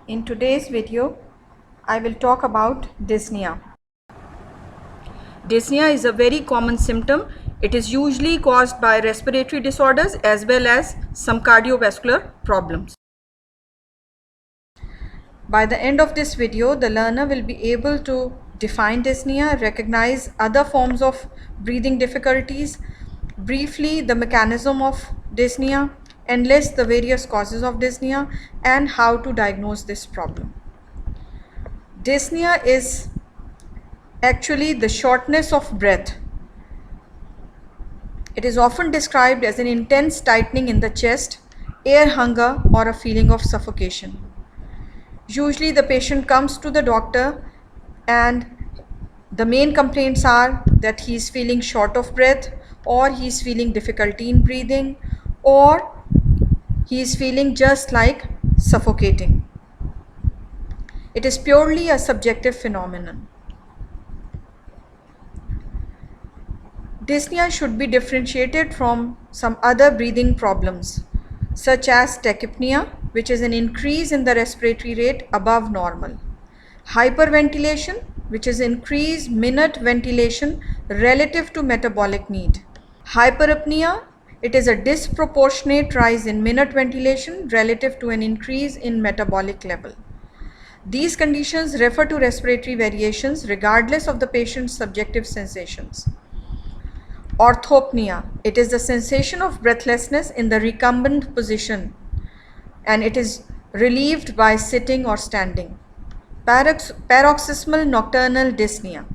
In today's video, I will talk about dyspnea. Dyspnea is a very common symptom. It is usually caused by respiratory disorders as well as some cardiovascular problems. By the end of this video, the learner will be able to define dyspnea, recognize other forms of breathing difficulties, briefly the mechanism of dyspnea, and list the various causes of dyspnea and how to diagnose this problem. Dyspnea is actually the shortness of breath. It is often described as an intense tightening in the chest, air hunger, or a feeling of suffocation. Usually the patient comes to the doctor and the main complaints are that he is feeling short of breath, or he is feeling difficulty in breathing, or he is feeling just like suffocating. It is purely a subjective phenomenon. Dyspnea should be differentiated from some other breathing problems such as tachypnea, which is an increase in the respiratory rate above normal, hyperventilation, which is increased minute ventilation relative to metabolic need, hyperapnea, it is a disproportionate rise in minute ventilation relative to an increase in metabolic level. These conditions refer to respiratory variations regardless of the patient's subjective sensations. Orthopnea, it is the sensation of breathlessness in the recumbent position and it is relieved by sitting or standing. Paroxysmal nocturnal dyspnea,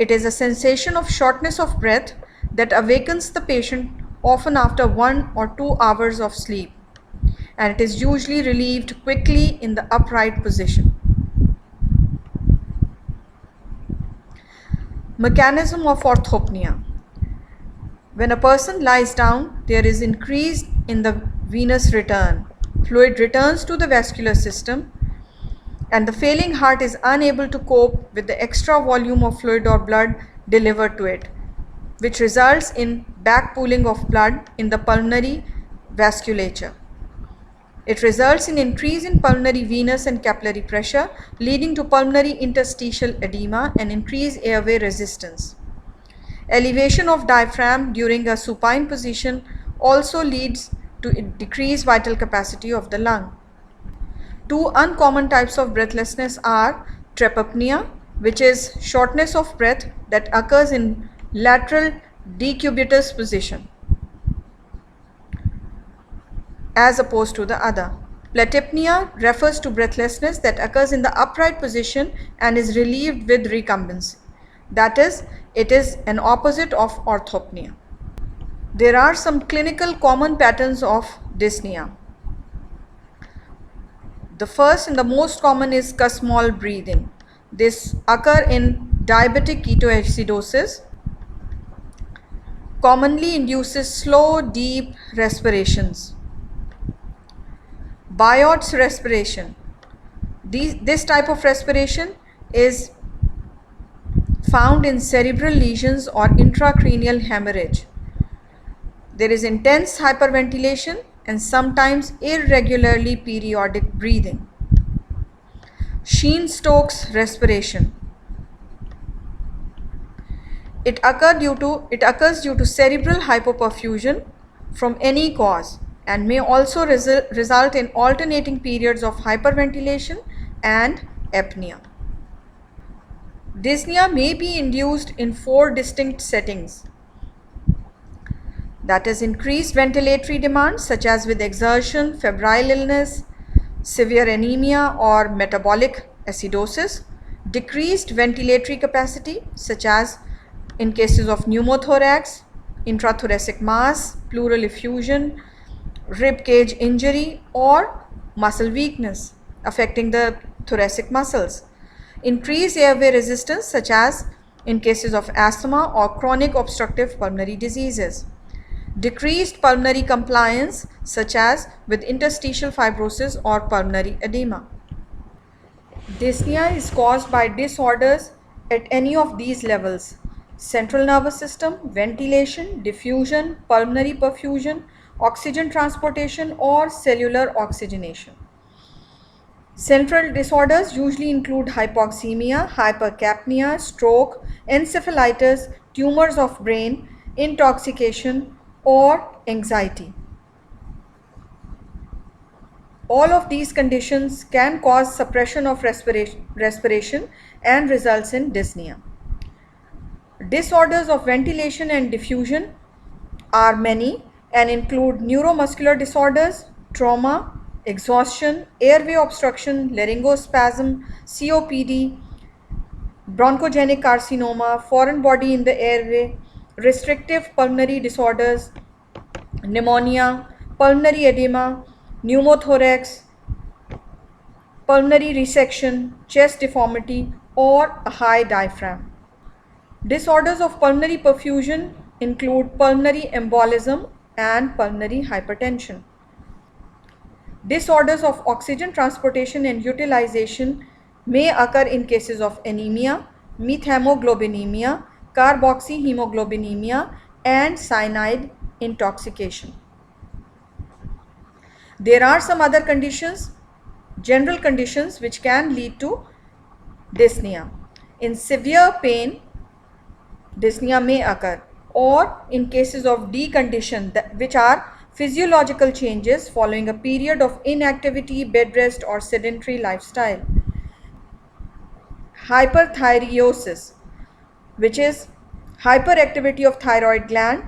it is a sensation of shortness of breath that awakens the patient often after 1 or 2 hours of sleep, and it is usually relieved quickly in the upright position. Mechanism of orthopnea. When a person lies down, there is increase in the venous return. Fluid returns to the vascular system and the failing heart is unable to cope with the extra volume of fluid or blood delivered to it, which results in backpooling of blood in the pulmonary vasculature. It results in increase in pulmonary venous and capillary pressure, leading to pulmonary interstitial edema and increased airway resistance. Elevation of diaphragm during a supine position also leads to decreased vital capacity of the lung. Two uncommon types of breathlessness are trepapnea, which is shortness of breath that occurs in lateral decubitus position, as opposed to the other. Platypnea refers to breathlessness that occurs in the upright position and is relieved with recumbency. That is, it is an opposite of orthopnea. There are some clinical common patterns of dyspnea. The first and the most common is Kussmaul breathing. This occurs in diabetic ketoacidosis, commonly induces slow, deep respirations. Biot's respiration. This type of respiration is found in cerebral lesions or intracranial hemorrhage. There is intense hyperventilation and sometimes irregularly periodic breathing. Cheyne-Stokes respiration. It occurs due to cerebral hypoperfusion from any cause and may also result in alternating periods of hyperventilation and apnea. Dyspnea may be induced in 4 distinct settings. That is, increased ventilatory demand such as with exertion, febrile illness, severe anemia or metabolic acidosis, decreased ventilatory capacity such as in cases of pneumothorax, intrathoracic mass, pleural effusion, rib cage injury or muscle weakness affecting the thoracic muscles. Increased airway resistance such as in cases of asthma or chronic obstructive pulmonary diseases. Decreased pulmonary compliance such as with interstitial fibrosis or pulmonary edema. Dyspnea is caused by disorders at any of these levels: central nervous system, ventilation, diffusion, pulmonary perfusion, oxygen transportation or cellular oxygenation. Central disorders usually include hypoxemia, hypercapnia, stroke, encephalitis, tumors of brain, intoxication, or anxiety. All of these conditions can cause suppression of respiration and results in dyspnea. Disorders of ventilation and diffusion are many and include neuromuscular disorders, trauma, exhaustion, airway obstruction, laryngospasm, COPD, bronchogenic carcinoma, foreign body in the airway, restrictive pulmonary disorders, pneumonia, pulmonary edema, pneumothorax, pulmonary resection, chest deformity, or a high diaphragm. Disorders of pulmonary perfusion include pulmonary embolism and pulmonary hypertension. Disorders of oxygen transportation and utilization may occur in cases of anemia, methemoglobinemia, carboxyhemoglobinemia, and cyanide intoxication. There are some other conditions, general conditions, which can lead to dyspnea. In severe pain, dyspnea may occur, or in cases of decondition, which are physiological changes following a period of inactivity, bed rest, or sedentary lifestyle. Hyperthyreosis, which is hyperactivity of thyroid gland,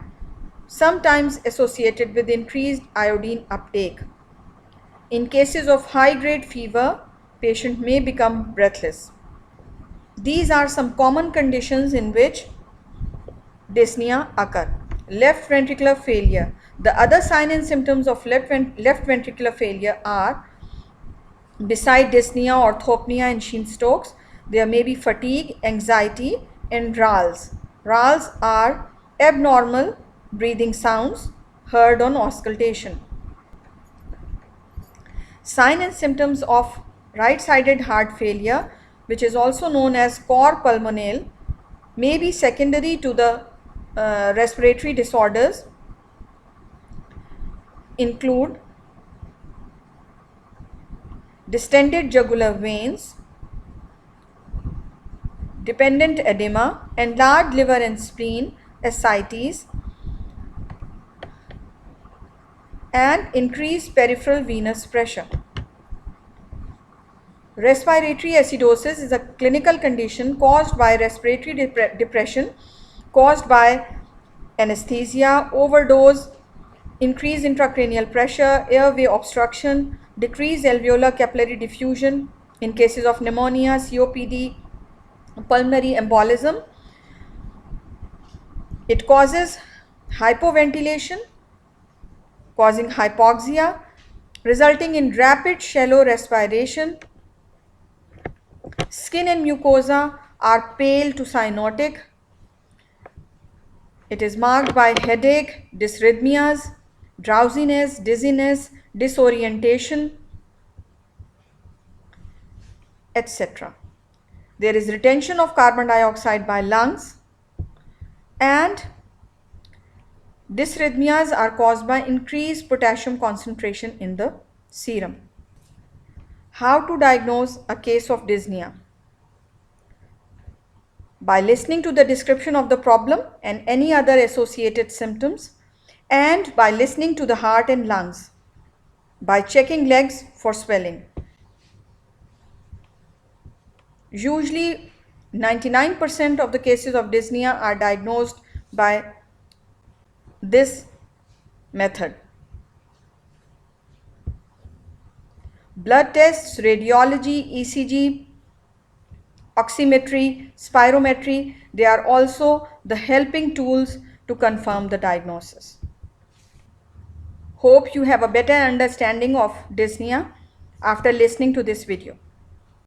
sometimes associated with increased iodine uptake. In cases of high-grade fever, patient may become breathless. These are some common conditions in which dyspnea occur. Left ventricular failure. The other sign and symptoms of left ventricular failure are, beside dyspnea, orthopnea, and Sheen-Stokes, there may be fatigue, anxiety, and rales. Rales are abnormal breathing sounds heard on auscultation. Sign and symptoms of right-sided heart failure, which is also known as cor pulmonale, may be secondary to the respiratory disorders, include distended jugular veins, dependent edema, enlarged liver and spleen, ascites, and increased peripheral venous pressure. Respiratory acidosis is a clinical condition caused by respiratory depression caused by anesthesia, overdose, increased intracranial pressure, airway obstruction, decreased alveolar capillary diffusion in cases of pneumonia, COPD, pulmonary embolism. It causes hypoventilation, causing hypoxia, resulting in rapid shallow respiration. Skin and mucosa are pale to cyanotic. It is marked by headache, dysrhythmias, drowsiness, dizziness, disorientation, etc. There is retention of carbon dioxide by lungs, and dysrhythmias are caused by increased potassium concentration in the serum. How to diagnose a case of dyspnea? By listening to the description of the problem and any other associated symptoms, and by listening to the heart and lungs, by checking legs for swelling. Usually 99% of the cases of dyspnea are diagnosed by this method. Blood tests, radiology, ECG, oximetry, spirometry, they are also the helping tools to confirm the diagnosis. Hope you have a better understanding of dyspnea after listening to this video.